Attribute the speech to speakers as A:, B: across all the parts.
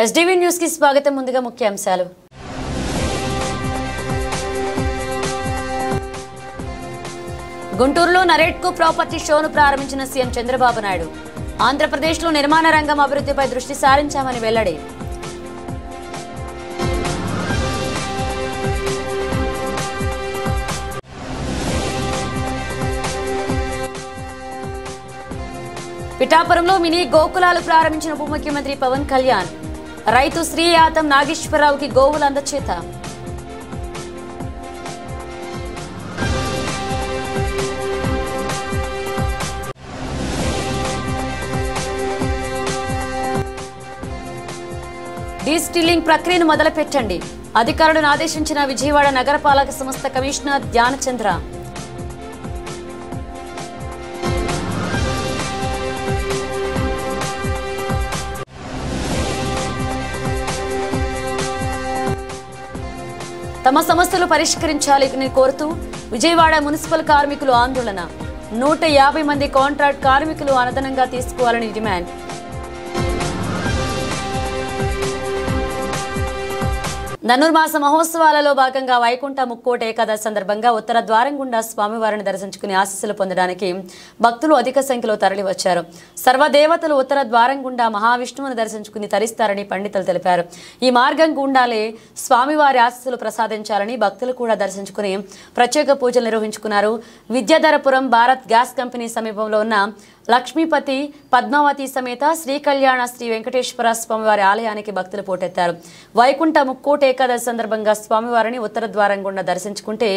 A: SDV news కి స్వాగతం. ముందుగా ముఖ్యాంశాలు. గుంటూరులో నరేట్కో ప్రాపర్టీ షోను ప్రారంభించిన సీఎం చంద్రబాబు నాయుడు. ఆంధ్రప్రదేశ్లో నిర్మాణ రంగం అభివృద్ధిపై దృష్టి సారించామని వెల్లడి. పిఠాపురంలో మినీ గోకులాలు ప్రారంభించిన ఉప ముఖ్యమంత్రి పవన్ కళ్యాణ్. రైతు శ్రీయాతం నాగేశ్వరరావుకి గోవుల అందచేత. డీస్టిల్లింగ్ ప్రక్రియను మొదలుపెట్టండి. అధికారులను ఆదేశించిన విజయవాడ నగరపాలక సంస్థ కమిషనర్ ధ్యానచంద్ర. తమ సమస్యలు పరిష్కరించాలని కోరుతూ విజయవాడ మున్సిపల్ కార్మికులు ఆందోళన. 150 మంది కాంట్రాక్ట్ కార్మికులు అదనంగా తీసుకోవాలని డిమాండ్. ధనుర్మాస మహోత్సవాలలో భాగంగా వైకుంఠ ముక్కోటి ఏకాదశి సందర్భంగా ఉత్తర ద్వారం గుండా స్వామివారిని దర్శించుకుని ఆశీస్సులు పొందడానికి భక్తులు అధిక సంఖ్యలో తరలివచ్చారు. సర్వదేవతలు ఉత్తర ద్వారం గుండా మహావిష్ణువుని దర్శించుకుని తరిస్తారని పండితులు తెలిపారు. ఈ మార్గం గుండాలే స్వామివారి ఆశీస్సులు ప్రసాదించాలని భక్తులు కూడా దర్శించుకుని ప్రత్యేక పూజలు నిర్వహించుకున్నారు. విద్యాధరపురం భారత్ గ్యాస్ కంపెనీ సమీపంలో ఉన్న లక్ష్మీపతి పద్మావతి సమేత శ్రీ కళ్యాణ శ్రీ వెంకటేశ్వర స్వామివారి ఆలయానికి భక్తులు పోటెత్తారు. వైకుంఠ ముక్కోటి ఏకాదశి సందర్భంగా స్వామివారిని ఉత్తర ద్వారం గుండా దర్శించుకుంటే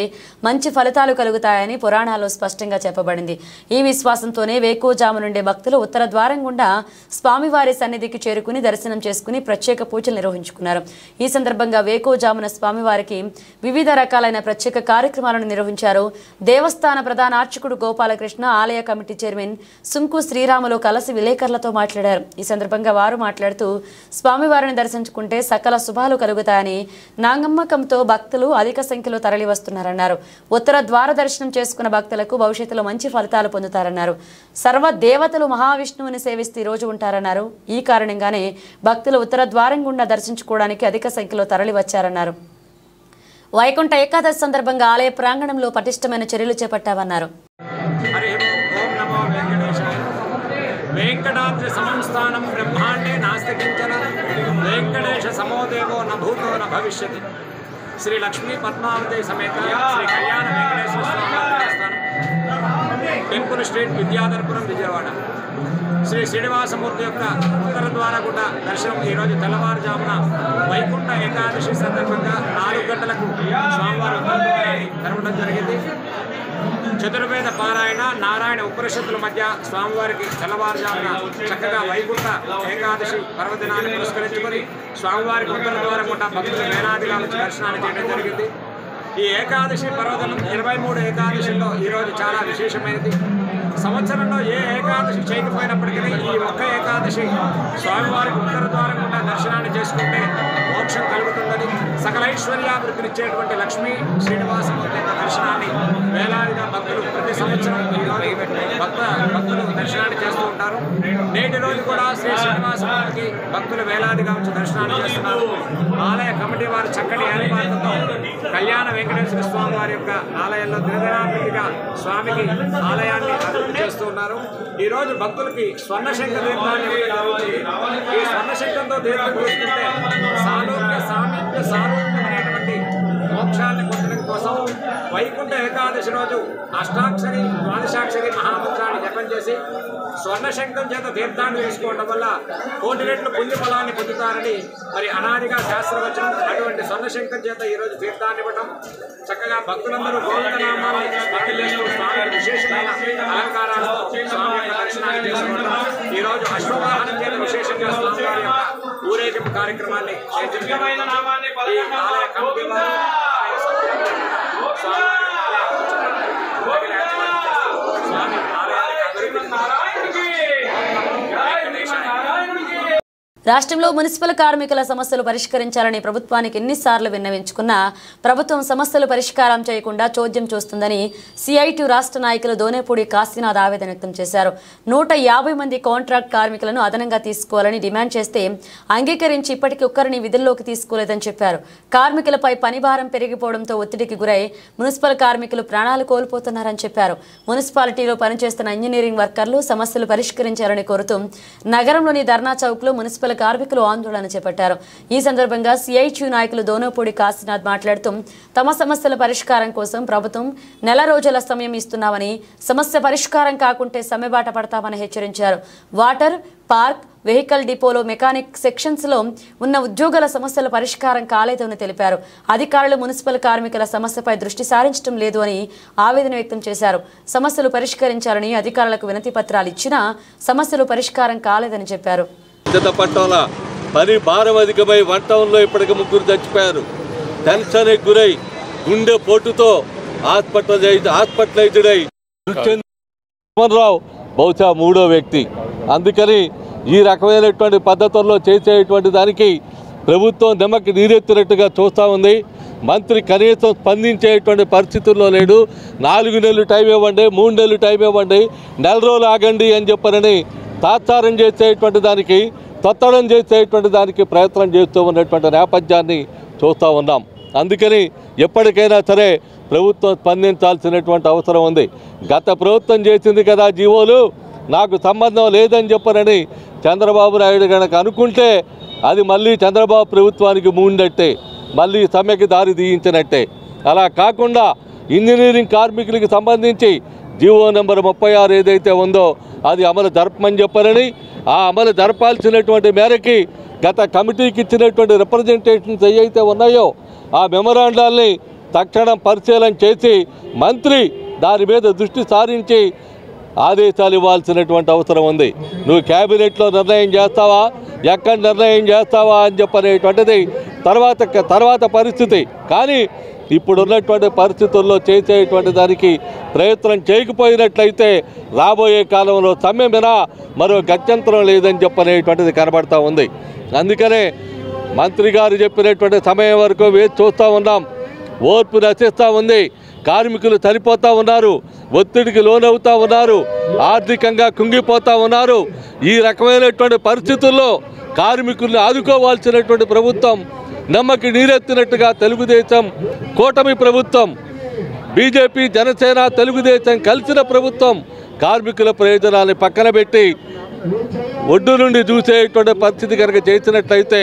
A: మంచి ఫలితాలు కలుగుతాయని పురాణాల్లో స్పష్టంగా చెప్పబడింది. ఈ విశ్వాసంతోనే వేకువజాము నుండే భక్తులు ఉత్తర ద్వారం గుండా స్వామివారి సన్నిధికి చేరుకుని దర్శనం చేసుకుని ప్రత్యేక పూజలు నిర్వహించుకున్నారు. ఈ సందర్భంగా వేకువజామున స్వామివారికి వివిధ రకాలైన ప్రత్యేక కార్యక్రమాలను నిర్వహించారు. దేవస్థాన ప్రధాన అర్చకుడు గోపాలకృష్ణ, ఆలయ కమిటీ చైర్మన్ సుంకు శ్రీరాములు కలిసి విలేకరులతో మాట్లాడారు. ఈ సందర్భంగా వారు మాట్లాడుతూ స్వామివారిని దర్శించుకుంటే సకల శుభాలు కలుగుతాయని నమ్మకంతో భక్తులు అధిక సంఖ్యలో తరలి వస్తున్నారన్నారు. ఉత్తర ద్వార దర్శనం చేసుకున్న భక్తులకు భవిష్యత్తులో మంచి ఫలితాలు పొందుతారన్నారు. సర్వ దేవతలు మహావిష్ణువుని సేవిస్తూ ఈ రోజు ఉంటారన్నారు. ఈ కారణంగానే భక్తులు ఉత్తర ద్వారం గుండా దర్శించుకోవడానికి అధిక సంఖ్యలో తరలి వచ్చారన్నారు. వైకుంఠ ఏకాదశి సందర్భంగా ఆలయ ప్రాంగణంలో పటిష్టమైన చర్యలు చేపట్టామన్నారు.
B: వెంకటాద్రి సంస్థానం బ్రహ్మాండే నాస్తి కించన వెంకటేశ సమోదేవో న భూతో న భవిష్యతి. శ్రీ లక్ష్మీ పద్మావతి సమేత శ్రీ కళ్యాణ వెంకటేశ్వర స్వామి దేవస్థానం, టెంపుల్ స్ట్రీట్, విద్యాధరపురం, విజయవాడ. శ్రీ శ్రీనివాసమూర్తి యొక్క ఉత్తర ద్వార గుండా దర్శనం ఈరోజు తెల్లవారుజామున వైకుంఠ ఏకాదశి సందర్భంగా 4 గంటలకు స్వామివారి ఉత్తర ద్వారాన్ని తెరవడం జరిగింది. చతుర్వేద పారాయణ, నారాయణ ఉపనిషత్తుల మధ్య స్వామివారికి తెల్లవారుజామున చక్కగా వైకుంఠ ఏకాదశి పర్వదినాన్ని పురస్కరించుకొని స్వామివారికి ఉత్తర ద్వారం గుండా భక్తులు వేలాదిగా వచ్చి దర్శనాన్ని చేయడం జరిగింది. ఈ ఏకాదశి పర్వదినం 23 ఏకాదశిలో ఈరోజు చాలా విశేషమైనది. సంవత్సరంలో ఏ ఏకాదశి చేయకపోయినప్పటికీ ఈ ఒక్క ఏకాదశి స్వామివారికి ఉత్తర ద్వారం గుండా దర్శనాన్ని చేసుకుంటే మోక్షం కలుగుతుందని, సకల ఐశ్వర్యాభివృద్ధినిచ్చేటువంటి లక్ష్మీ శ్రీనివాసమూర్తి యొక్క దర్శనాన్ని వేలాదిగా భక్తులు ప్రతి సంవత్సరం భక్తులు దర్శనాన్ని చేస్తూ ఉంటారు. నేటి రోజు కూడా శ్రీ శ్రీనివాసమూర్తికి భక్తులు వేలాదిగా వచ్చి దర్శనాన్ని చేస్తున్నారు. ఆలయ కమిటీ వారు చక్కటి ఏర్పాట్లతో కళ్యాణ వెంకటేశ్వర స్వామి వారి యొక్క ఆలయంలో దినదినాభివృద్ధిగా స్వామికి ఆలయాన్ని అభివృద్ధి చేస్తూ ఉన్నారు. ఈ రోజు భక్తులకి స్వర్ణశంఖ తీర్థాన్ని ఈ స్వర్ణశంఖంతో తీర్థం తీసుకుంటే సారూప్యం అనేటువంటి మోక్షాన్ని పొందడం కోసం వైకుంఠ ఏకాదశి రోజు అష్టాక్షరి ద్వాదశాక్షరి మహామంత్రాన్ని జపం చేసి స్వర్ణశంఖం చేత తీర్థాన్ని తీసుకోవడం వల్ల 1,000,000 రెట్లు పుణ్య ఫలాన్ని పొందుతారని మరి అనాదిగా శాస్త్రవచనం. అటువంటి స్వర్ణశంఖం చేత ఈరోజు తీర్థాన్ని ఇవ్వడం, చక్కగా భక్తులందరూ గోవిందనామాన్ని స్మరణ చేస్తూ స్వామి విశేషమైన అలంకారాలతో స్వామి యొక్క దర్శనాన్ని చేసుకోవడం, ఈరోజు అశ్వవాహనం చేత విశేషంగా స్వామివారి యొక్క ఊరేగింపు కార్యక్రమాన్ని ఈ ఆలయ కమిటీ వారు
A: రాష్ట్రంలో మున్సిపల్ కార్మికుల సమస్యలు పరిష్కరించాలని ప్రభుత్వానికి ఎన్నిసార్లు విన్నవించుకున్నా ప్రభుత్వం సమస్యలు పరిష్కారం చేయకుండా చోద్యం చూస్తుందని సిఐటి రాష్ట్ర నాయకులు దోనేపూడి కాశీనాథ్ ఆవేదన వ్యక్తం చేశారు. 150 మంది కాంట్రాక్ట్ కార్మికులను అదనంగా తీసుకోవాలని డిమాండ్ చేస్తే అంగీకరించి ఇప్పటికీ ఒక్కరిని విధుల్లోకి తీసుకోలేదని చెప్పారు. కార్మికులపై పనిభారం పెరిగిపోవడంతో ఒత్తిడికి గురై మున్సిపల్ కార్మికులు ప్రాణాలు కోల్పోతున్నారని చెప్పారు. మున్సిపాలిటీలో పనిచేస్తున్న ఇంజనీరింగ్ వర్కర్లు సమస్యలు పరిష్కరించాలని కోరుతూ నగరంలోని ధర్నా చౌక్ లో మున్సిపల్ కార్మికులు ఆందోళన చేపట్టారు. ఈ సందర్భంగా సిఐటియు నాయకులు దోనేపూడి కాశీనాథ్ మాట్లాడుతూ తమ సమస్యల పరిష్కారం కోసం ప్రభుత్వం నెల రోజుల సమయం ఇస్తున్నామని, సమస్య పరిష్కారం కాకుంటే సమ్మెబాట పడతామని హెచ్చరించారు. వాటర్, పార్క్, వెహికల్ డిపోలో మెకానిక్ సెక్షన్స్ లో ఉన్న ఉద్యోగుల సమస్యల పరిష్కారం కాలేదని తెలిపారు. అధికారులు మున్సిపల్ కార్మికుల సమస్యపై దృష్టి సారించడం లేదు అని ఆవేదన వ్యక్తం చేశారు. సమస్యలు పరిష్కరించాలని అధికారులకు వినతి పత్రాలు ఇచ్చినా సమస్యలు పరిష్కారం కాలేదని చెప్పారు.
C: పట్టణంలో పని భారం అధికమై 1 టౌన్లో ఇప్పటికి 3 చచ్చిపోయారు. టెన్షన్కి గురై గుండె పోటుతో హాస్పిటలైజ్డ్ అయి రావు బహుశా 3వ వ్యక్తి. అందుకని ఈ రకమైనటువంటి పద్ధతుల్లో చేసేటువంటి దానికి ప్రభుత్వం నిమ్మకి నీరెత్తినట్టుగా చూస్తూ ఉంది. మంత్రి కనీసం స్పందించేటువంటి పరిస్థితుల్లో లేడు. 4 నెలలు టైం ఇవ్వండి, 3 నెలలు టైం ఇవ్వండి, నెల రోజులు ఆగండి అని చెప్పనని తాత్సారం చేసేటువంటి దానికి, తొత్తడం చేసేటువంటి దానికి ప్రయత్నం చేస్తూ ఉన్నటువంటి నేపథ్యాన్ని చూస్తూ ఉన్నాం. అందుకని ఎప్పటికైనా సరే ప్రభుత్వం స్పందించాల్సినటువంటి అవసరం ఉంది. గత ప్రభుత్వం చేసింది కదా జీవోలు, నాకు సంబంధం లేదని చెప్పనని చంద్రబాబు నాయుడు కనుక అనుకుంటే అది మళ్ళీ చంద్రబాబు ప్రభుత్వానికి మూడినట్టే, మళ్ళీ సమ్మెకి దారి తీయించినట్టే. అలా కాకుండా ఇంజనీరింగ్ కార్మికులకు సంబంధించి జీవో నెంబర్ 36 ఏదైతే ఉందో అది అమలు జరపమని చెప్పారని, ఆ అమలు జరపాల్సినటువంటి మేరకి గత కమిటీకి ఇచ్చినటువంటి రిప్రజెంటేషన్స్ ఏవైతే ఉన్నాయో ఆ మెమరాండాల్ని తక్షణం పరిశీలన చేసి మంత్రి దాని మీద దృష్టి సారించి ఆదేశాలు ఇవ్వాల్సినటువంటి అవసరం ఉంది. నువ్వు క్యాబినెట్లో నిర్ణయం చేస్తావా, ఎక్కడ నిర్ణయం చేస్తావా అని చెప్పనేటువంటిది తర్వాత పరిస్థితి. కానీ ఇప్పుడున్నటువంటి పరిస్థితుల్లో చేసేటువంటి దానికి ప్రయత్నం చేయకపోయినట్లయితే రాబోయే కాలంలో సమ్మె మీద మరో గత్యంతరం లేదని చెప్పనేటువంటిది కనబడతా ఉంది. అందుకనే మంత్రి గారు చెప్పినటువంటి సమయం వరకు వేచి చూస్తూ ఉన్నాం. ఓర్పు నశిస్తూ ఉంది. కార్మికులు చనిపోతూ ఉన్నారు, ఒత్తిడికి లోనవుతూ ఉన్నారు, ఆర్థికంగా కుంగిపోతూ ఉన్నారు. ఈ రకమైనటువంటి పరిస్థితుల్లో కార్మికుల్ని ఆదుకోవాల్సినటువంటి ప్రభుత్వం నమ్మకి నీరెత్తినట్టుగా తెలుగుదేశం కూటమి ప్రభుత్వం, బీజేపీ, జనసేన, తెలుగుదేశం కలిసిన ప్రభుత్వం కార్మికుల ప్రయోజనాన్ని పక్కన పెట్టి ఒడ్డు నుండి చూసేటువంటి పరిస్థితి కనుక చేసినట్లయితే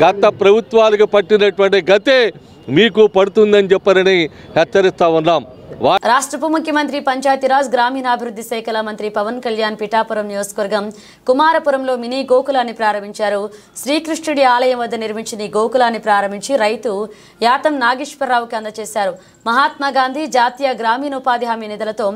C: గత ప్రభుత్వాలకు పట్టినటువంటి గతే మీకు పడుతుందని చెప్పారని హెచ్చరిస్తా ఉన్నాం.
A: రాష్ట్ర ఉప ముఖ్యమంత్రి పంచాయతీరాజ్ గ్రామీణాభివృద్ధి శాఖల మంత్రి పవన్ కళ్యాణ్ పిఠాపురం నియోజకవర్గం కుమారపురంలో మినీ గోకులాన్ని ప్రారంభించారు. శ్రీకృష్ణుడి ఆలయం వద్ద నిర్మించిన ఈ గోకులాన్ని ప్రారంభించి రైతు యాతం నాగేశ్వరరావుకి అందజేశారు. మహాత్మా గాంధీ జాతీయ గ్రామీణ ఉపాధి హామీ నిధులతో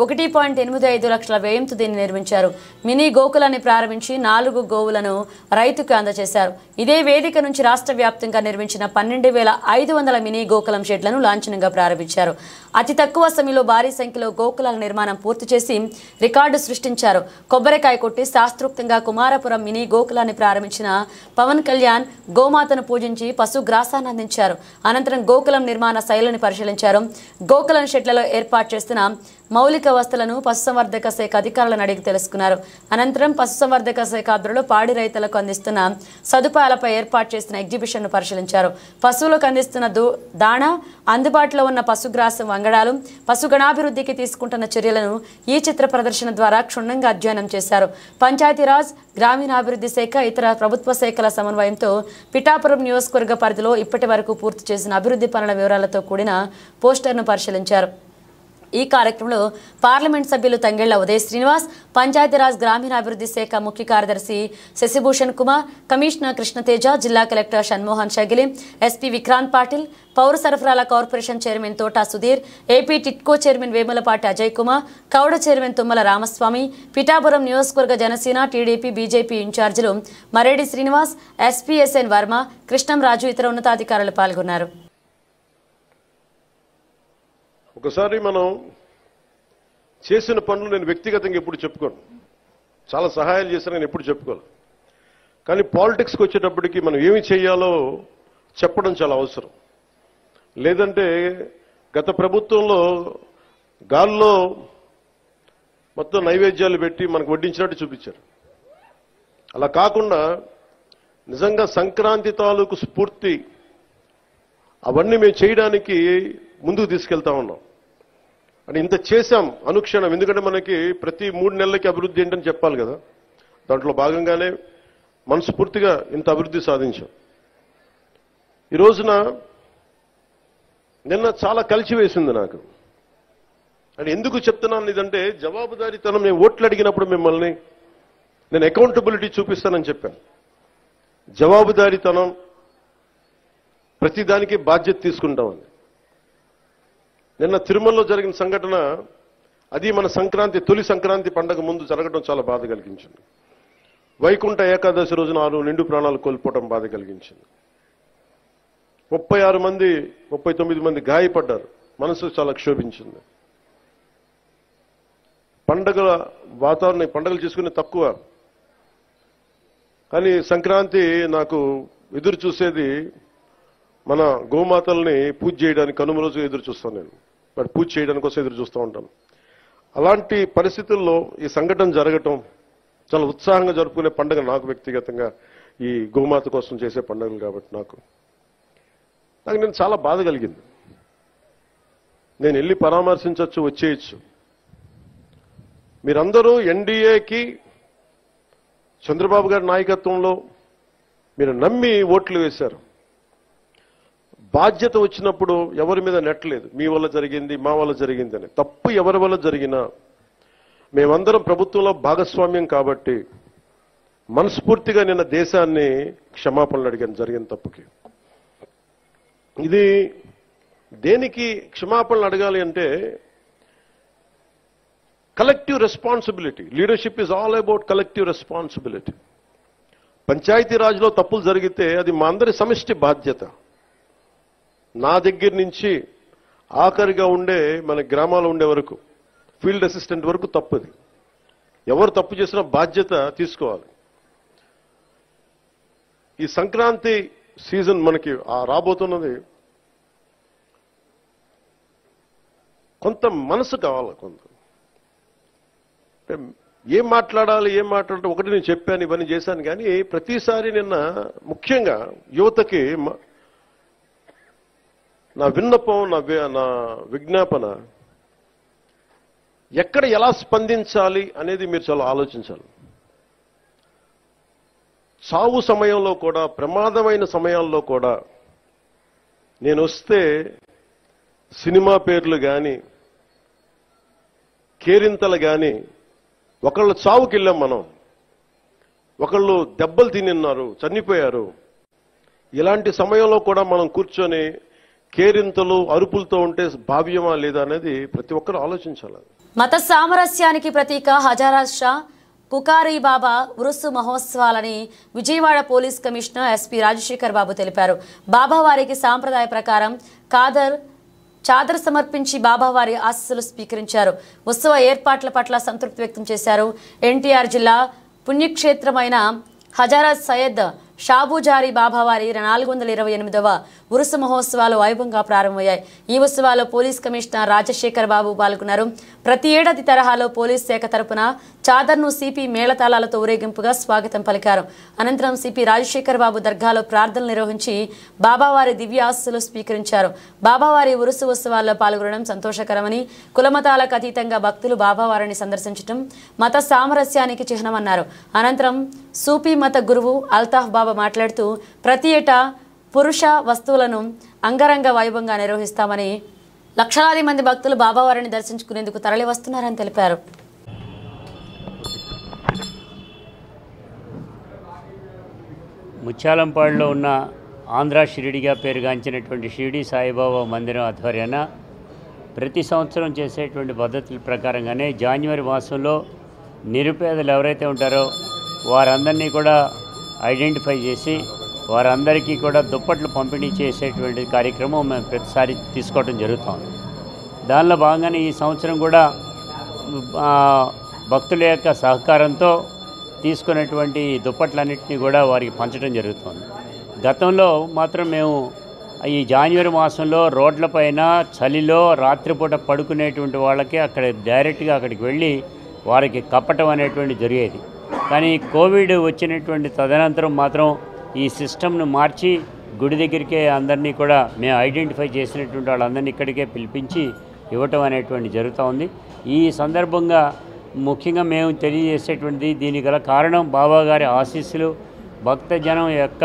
A: 1.85 లక్షల వ్యయంతో దీన్ని నిర్మించారు. మినీ గోకులాన్ని ప్రారంభించి 4 గోవులను రైతుకు అందజేశారు. ఇదే వేదిక నుంచి రాష్ట్ర వ్యాప్తంగా నిర్మించిన 12,500 మినీ గోకులం షెడ్లను లాంఛనంగా ప్రారంభించారు. అతి తక్కువ సమయంలో భారీ సంఖ్యలో గోకులాల నిర్మాణం పూర్తి చేసి రికార్డు సృష్టించారు. కొబ్బరికాయ కొట్టి శాస్త్రోక్తంగా కుమారపురం మినీ గోకులాన్ని ప్రారంభించిన పవన్ కళ్యాణ్ గోమాతను పూజించి పశుగ్రాసాన్ని అందించారు. అనంతరం గోకులం నిర్మాణ శైలిని పరిశీలించారు. గోకులం షెడ్లలో ఏర్పాటు చేస్తున్న మౌలిక వస్తువులను పశుసంవర్ధక శాఖ అధికారులను అడిగి తెలుసుకున్నారు. అనంతరం పశుసంవర్ధక శాఖ ఆధ్వర్యంలో పాడి రైతులకు అందిస్తున్న సదుపాయాలపై ఏర్పాటు చేసిన ఎగ్జిబిషన్ను పరిశీలించారు. పశువులకు అందిస్తున్న దాణా, అందుబాటులో ఉన్న పశుగ్రాసం, వంగడాలు, పశుగణాభివృద్ధికి తీసుకుంటున్న చర్యలను ఈ చిత్ర ప్రదర్శన ద్వారా క్షుణ్ణంగా అధ్యయనం చేశారు. పంచాయతీరాజ్, గ్రామీణాభివృద్ధి శాఖ, ఇతర ప్రభుత్వ శాఖల సమన్వయంతో పిఠాపురం నియోజకవర్గ పరిధిలో ఇప్పటి వరకు పూర్తి చేసిన అభివృద్ధి పనుల వివరాలతో కూడిన పోస్టర్ను పరిశీలించారు. ఈ కార్యక్రమంలో పార్లమెంట్ సభ్యులు తంగెళ్ల ఉదయ్ శ్రీనివాస్, పంచాయతీరాజ్ గ్రామీణాభివృద్ధి శాఖ ముఖ్య కార్యదర్శి శశిభూషణ్ కుమార్, కమిషనర్ కృష్ణతేజ, జిల్లా కలెక్టర్ షణ్మోహన్ షగిలి, ఎస్పీ విక్రాంత్ పాటిల్, పౌర సరఫరాల corporation chairman Thota Sudheer, AP TIDCO chairman Vemulapati Ajay Kumar, KUDA chairman Tummala Ramaswamy, Pithapuram నియోజకవర్గ జనసేన, టీడీపీ, బీజేపీ ఇన్ఛార్జీలు మరేడి శ్రీనివాస్, ఎస్పీ ఎస్ఎన్ వర్మ, కృష్ణంరాజు, ఇతర ఉన్నతాధికారులు పాల్గొన్నారు.
D: ఒకసారి మనం చేసిన పనులు నేను వ్యక్తిగతంగా ఎప్పుడు చెప్పుకోను, చాలా సహాయాలు చేశాను నేను ఎప్పుడు చెప్పుకోను. కానీ పాలిటిక్స్కి వచ్చేటప్పటికి మనం ఏమి చేయాలో చెప్పడం చాలా అవసరం. లేదంటే గత ప్రభుత్వంలో గాల్లో మొత్తం నైవేద్యాలు పెట్టి మనకు వడ్డించినట్టు చూపించారు. అలా కాకుండా నిజంగా సంక్రాంతి తాలూకు స్ఫూర్తి అవన్నీ మేము చేయడానికి ముందుకు తీసుకెళ్తా ఉన్నాం. అంటే ఇంత చేశాం అనుక్షణం. ఎందుకంటే మనకి ప్రతి 3 నెలలకి అభివృద్ధి ఏంటని చెప్పాలి కదా. దాంట్లో భాగంగానే మనస్ఫూర్తిగా ఇంత అభివృద్ధి సాధించాం. ఈ రోజున నిన్న చాలా కలిసివేసింది నాకు. అని ఎందుకు చెప్తున్నాను ఇదంటే, జవాబుదారీతనం. నేను ఓట్లు అడిగినప్పుడు మిమ్మల్ని నేను అకౌంటబిలిటీ చూపిస్తానని చెప్పాను. జవాబుదారీతనం, ప్రతిదానికి బాధ్యత తీసుకుంటామని. నిన్న తిరుమలలో జరిగిన సంఘటన, అది మన సంక్రాంతి, తొలి సంక్రాంతి పండగ ముందు జరగడం చాలా బాధ కలిగించింది. వైకుంఠ ఏకాదశి రోజున 6 నిండు ప్రాణాలు కోల్పోవడం బాధ కలిగించింది. 36 మంది 39 మంది గాయపడ్డారు. మనసు చాలా క్షోభించింది. పండగల వాతావరణం, పండుగలు చేసుకునే తక్కువ, కానీ సంక్రాంతి నాకు ఎదురు చూసేది మన గోమాతల్ని పూజ చేయడానికి. కనుమ రోజు ఎదురు చూస్తాను నేను, బట్ పూజ చేయడానికి కోసం ఎదురు చూస్తూ ఉంటాను. అలాంటి పరిస్థితుల్లో ఈ సంఘటన జరగటం, చాలా ఉత్సాహంగా జరుపుకునే పండుగ నాకు వ్యక్తిగతంగా, ఈ గోమాత కోసం చేసే పండుగలు కాబట్టి నాకు నేను చాలా బాధ కలిగింది. నేను వెళ్ళి పరామర్శించవచ్చు, వచ్చేయచ్చు. మీరందరూ ఎన్డీఏకి, చంద్రబాబు గారి నాయకత్వంలో మీరు నమ్మి ఓట్లు వేశారు. బాధ్యత వచ్చినప్పుడు ఎవరి మీద నెట్టలేదు. మీ వల్ల జరిగింది, మా వల్ల జరిగింది అని. తప్పు ఎవరి వల్ల జరిగినా మేమందరం ప్రభుత్వంలో భాగస్వామ్యం కాబట్టి మనస్ఫూర్తిగా నిన్న దేశాన్ని క్షమాపణలు అడిగాను జరిగిన తప్పుకి. ఇది దేనికి క్షమాపణలు అడగాలి అంటే, collective responsibility. Leadership is all about collective responsibility. పంచాయతీరాజ్లో తప్పులు జరిగితే అది మా అందరి సమిష్టి బాధ్యత. నా దగ్గర నుంచి ఆఖరిగా ఉండే మన గ్రామాల్లో ఉండే వరకు, ఫీల్డ్ అసిస్టెంట్ వరకు తప్పుది. ఎవరు తప్పు చేసినా బాధ్యత తీసుకోవాలి. ఈ సంక్రాంతి సీజన్ మనకి రాబోతున్నది. కొంత మనసు కావాలి. కొంత ఏం మాట్లాడాలి, ఒకటి నేను చెప్పాను, ఇవన్నీ చేశాను. కానీ ప్రతిసారి నిన్న ముఖ్యంగా యువతకి నా విన్నపం, నా విజ్ఞాపన, ఎక్కడ ఎలా స్పందించాలి అనేది మీరు చాలా ఆలోచించాలి. చావు సమయంలో కూడా, ప్రమాదమైన సమయాల్లో కూడా నేను వస్తే సినిమా పేర్లు కానీ, కేరింతలు కానీ, ఒకళ్ళు చావుకి వెళ్ళాం మనం, ఒకళ్ళు దెబ్బలు తిన్నారు, చనిపోయారు. ఇలాంటి సమయంలో కూడా మనం కూర్చొని కేరింతలు, అరుపులతో ఉంటే భావ్యమా లేదా అనేది ప్రతి ఒక్కరు ఆలోచించాలి.
A: మత సామరస్యానికి ప్రతీక హజారా షా పుకారీ బాబా ఉరుసు మహోత్సవాలని Vijayawada police commissioner SP Rajasekhar Babu తెలిపారు. బాబావారికి సాంప్రదాయ ప్రకారం చాదర్ సమర్పించి బాబావారి ఆశీస్సులు స్వీకరించారు. ఉత్సవ ఏర్పాట్ల పట్ల సంతృప్తి వ్యక్తం చేశారు. ఎన్టీఆర్ జిల్లా పుణ్యక్షేత్రమైన హజారా సయ్యద్ షాబుజారీ బాబావారి 428వ ఉరుసు మహోత్సవాలు వైభవంగా ప్రారంభమయ్యాయి. ఈ ఉత్సవాల్లో పోలీస్ కమిషనర్ రాజశేఖర్ బాబు పాల్గొన్నారు. ప్రతి ఏడాది తరహాలో పోలీస్ శాఖ తరపున చాదర్ను సిపి మేళతాళాలతో ఊరేగింపుగా స్వాగతం పలికారు. అనంతరం సిపి రాజశేఖర్ బాబు దర్గాలో ప్రార్థనలు నిర్వహించి బాబావారి దివ్య ఆశీస్సులు స్వీకరించారు. బాబావారి ఉరుసు ఉత్సవాల్లో పాల్గొనడం సంతోషకరమని, కులమతాలకు అతీతంగా భక్తులు బాబావారిని సందర్శించడం మత సామరస్యానికి చిహ్నమన్నారు. అనంతరం సూఫీ మత గురువు అల్తాఫ్ బాబా మాట్లాడుతూ, ప్రతి ఏటా పురుష వస్తువులను అంగరంగ వైభవంగా నిర్వహిస్తామని, లక్షలాది మంది భక్తులు బాబావారిని దర్శించుకునేందుకు తరలి వస్తున్నారని తెలిపారు.
E: ముత్యాలంపాడులో ఉన్న ఆంధ్ర షిరిడిగా పేరుగాంచినటువంటి షిరిడి సాయిబాబా మందిరం ఆధ్వర్యాన ప్రతి సంవత్సరం చేసేటువంటి పద్ధతుల ప్రకారంగానే జనవరి మాసంలో నిరుపేదలు ఎవరైతే ఉంటారో వారందరినీ కూడా ఐడెంటిఫై చేసి వారందరికీ కూడా దుప్పట్లు పంపిణీ చేసేటువంటి కార్యక్రమం మేము ప్రతిసారి తీసుకోవడం జరుగుతుంది. దానిలో భాగంగానే ఈ సంవత్సరం కూడా భక్తుల యొక్క సహకారంతో తీసుకున్నటువంటి దుప్పట్లన్నింటినీ కూడా వారికి పంచడం జరుగుతుంది. గతంలో మాత్రం మేము ఈ జనవరి మాసంలో రోడ్లపైన చలిలో రాత్రిపూట పడుకునేటువంటి వాళ్ళకి అక్కడ డైరెక్ట్గా అక్కడికి వెళ్ళి వారికి కప్పటం అనేటువంటి జరిగేది. కానీ కోవిడ్ వచ్చినటువంటి తదనంతరం మాత్రం ఈ సిస్టమ్ను మార్చి గుడి దగ్గరికే అందరినీ కూడా మేము ఐడెంటిఫై చేసినటువంటి వాళ్ళందరినీ ఇక్కడికే పిలిపించి ఇవ్వటం అనేటువంటి జరుగుతూ ఉంది. ఈ సందర్భంగా ముఖ్యంగా మేము తెలియజేసేటువంటిది దీనికి గల కారణం బాబాగారి ఆశీస్సులు, భక్తజనం యొక్క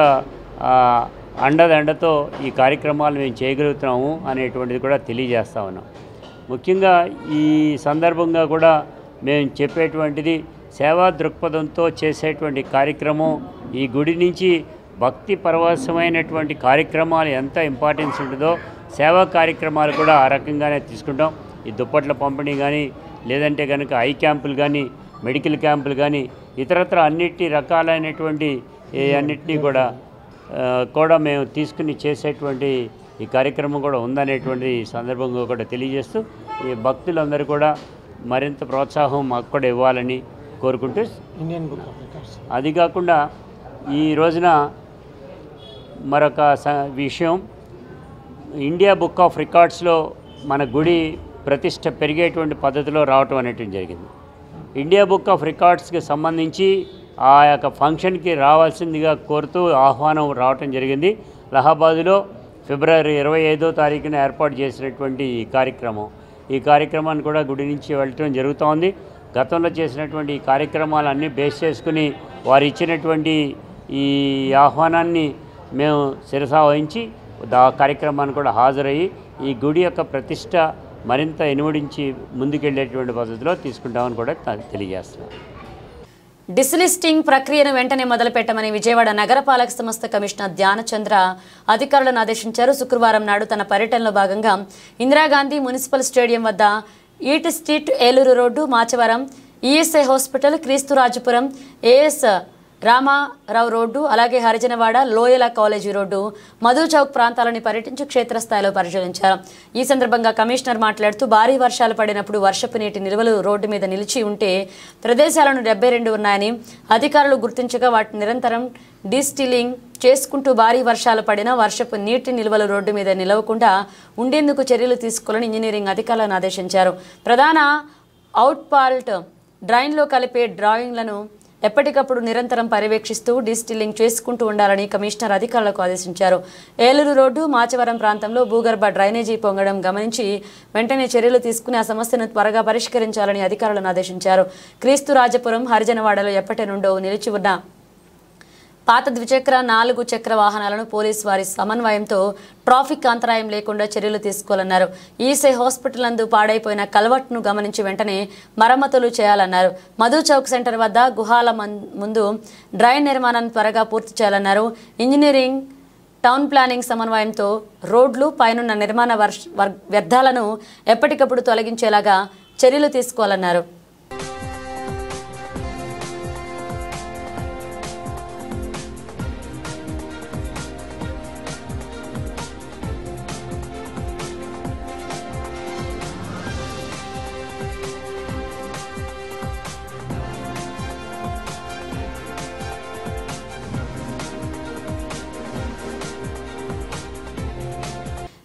E: అండదండతో ఈ కార్యక్రమాలు మేము చేయగలుగుతున్నాము అనేటువంటిది కూడా తెలియజేస్తా ఉన్నాం. ముఖ్యంగా ఈ సందర్భంగా కూడా మేము చెప్పేటువంటిది సేవా దృక్పథంతో చేసేటువంటి కార్యక్రమం, ఈ గుడి నుంచి భక్తి పరవశమైనటువంటి కార్యక్రమాలు ఎంత ఇంపార్టెన్స్ ఉంటుందో సేవా కార్యక్రమాలు కూడా ఆ రకంగానే తీసుకుంటాం. ఈ దుప్పట్ల పంపిణీ కానీ, లేదంటే కనుక ఐ క్యాంపులు కానీ, మెడికల్ క్యాంపులు కానీ, ఇతరత్ర అన్నిటి రకాలైనటువంటి అన్నిటినీ కూడా మేము తీసుకుని చేసేటువంటి ఈ కార్యక్రమం కూడా ఉందనేటువంటి సందర్భంగా కూడా తెలియజేస్తూ ఈ భక్తులందరూ కూడా మరింత ప్రోత్సాహం మాకు కూడా ఇవ్వాలని కోరుకుంటూ, అది కాకుండా ఈ రోజున మరొక విషయం, ఇండియా బుక్ ఆఫ్ రికార్డ్స్లో మన గుడి ప్రతిష్ట పెరిగేటువంటి పద్ధతిలో రావటం అనేటువంటి జరిగింది. ఇండియా బుక్ ఆఫ్ రికార్డ్స్కి సంబంధించి ఆ యొక్క ఫంక్షన్కి రావాల్సిందిగా కోరుతూ ఆహ్వానం రావటం జరిగింది. అలహాబాదులో ఫిబ్రవరి 25వ తారీఖున ఏర్పాటు చేసినటువంటి ఈ కార్యక్రమాన్ని కూడా గుడి నుంచి వెళ్ళటం జరుగుతోంది. గతంలో చేసినటువంటి ఈ కార్యక్రమాలన్నీ బేస్ చేసుకుని వారు ఇచ్చినటువంటి ఈ ఆహ్వానాన్ని మేము శిరసా వహించి ఆ కార్యక్రమాన్ని కూడా హాజరయ్యి ఈ గుడి యొక్క ప్రతిష్ట మరింత ఇనుమడించి ముందుకెళ్ళేటువంటి పద్ధతిలో తీసుకుంటామని కూడా తెలియజేస్తున్నాను.
A: డిస్లిస్టింగ్ ప్రక్రియను వెంటనే మొదలుపెట్టమని విజయవాడ నగరపాలక సంస్థ కమిషనర్ ధ్యానచంద్ర అధికారులను ఆదేశించారు. శుక్రవారం నాడు తన పర్యటనలో భాగంగా ఇందిరాగాంధీ మున్సిపల్ స్టేడియం వద్ద eat street, Eluru road, Machavaram, ESI hospital, క్రీస్తురాజపురం, as Ramarao road, అలాగే హరిజనవాడ, లోయల కాలేజీ రోడ్డు, మధు చౌక్ ప్రాంతాలను పర్యటించి క్షేత్రస్థాయిలో పరిశీలించారు. ఈ సందర్భంగా కమిషనర్ మాట్లాడుతూ భారీ వర్షాలు పడినప్పుడు వర్షపు నీటి నిల్వలు రోడ్డు మీద నిలిచి ఉంటే ప్రదేశాలను 72 ఉన్నాయని అధికారులు గుర్తించగా వాటిని నిరంతరం డిస్టిలింగ్ చేసుకుంటూ భారీ వర్షాలు పడినా వర్షపు నీటి నిల్వలు రోడ్డు మీద నిలవకుండా ఉండేందుకు చర్యలు తీసుకోవాలని ఇంజనీరింగ్ అధికారులను ఆదేశించారు. ప్రధాన అవుట్ఫాల్ట్ డ్రైన్లో కలిపే డ్రాయింగ్లను ఎప్పటికప్పుడు నిరంతరం పర్యవేక్షిస్తూ డిస్టిల్లింగ్ చేసుకుంటూ ఉండాలని కమిషనర్ అధికారులకు ఆదేశించారు. ఏలూరు రోడ్డు, మాచవరం ప్రాంతంలో భూగర్భ డ్రైనేజీ పొంగడం గమనించి వెంటనే చర్యలు తీసుకుని ఆ సమస్యను త్వరగా పరిష్కరించాలని అధికారులను ఆదేశించారు. క్రీస్తురాజపురం, హరిజనవాడలో ఎప్పటి నుండో నిలిచి ఉన్న పాత ద్విచక్ర, 4 చక్ర వాహనాలను పోలీసు వారి సమన్వయంతో ట్రాఫిక్ అంతరాయం లేకుండా చర్యలు తీసుకోవాలన్నారు. ఈఎస్ఐ హాస్పిటల్ నందు పాడైపోయిన కల్వర్ట్ను గమనించి వెంటనే మరమ్మతులు చేయాలన్నారు. మధు చౌక్ సెంటర్ వద్ద గుహాల ముందు డ్రైన్ నిర్మాణాన్ని త్వరగా పూర్తి చేయాలన్నారు. ఇంజనీరింగ్, టౌన్ ప్లానింగ్ సమన్వయంతో రోడ్లు పైనున్న నిర్మాణ వ్యర్థాలను ఎప్పటికప్పుడు తొలగించేలాగా చర్యలు తీసుకోవాలన్నారు.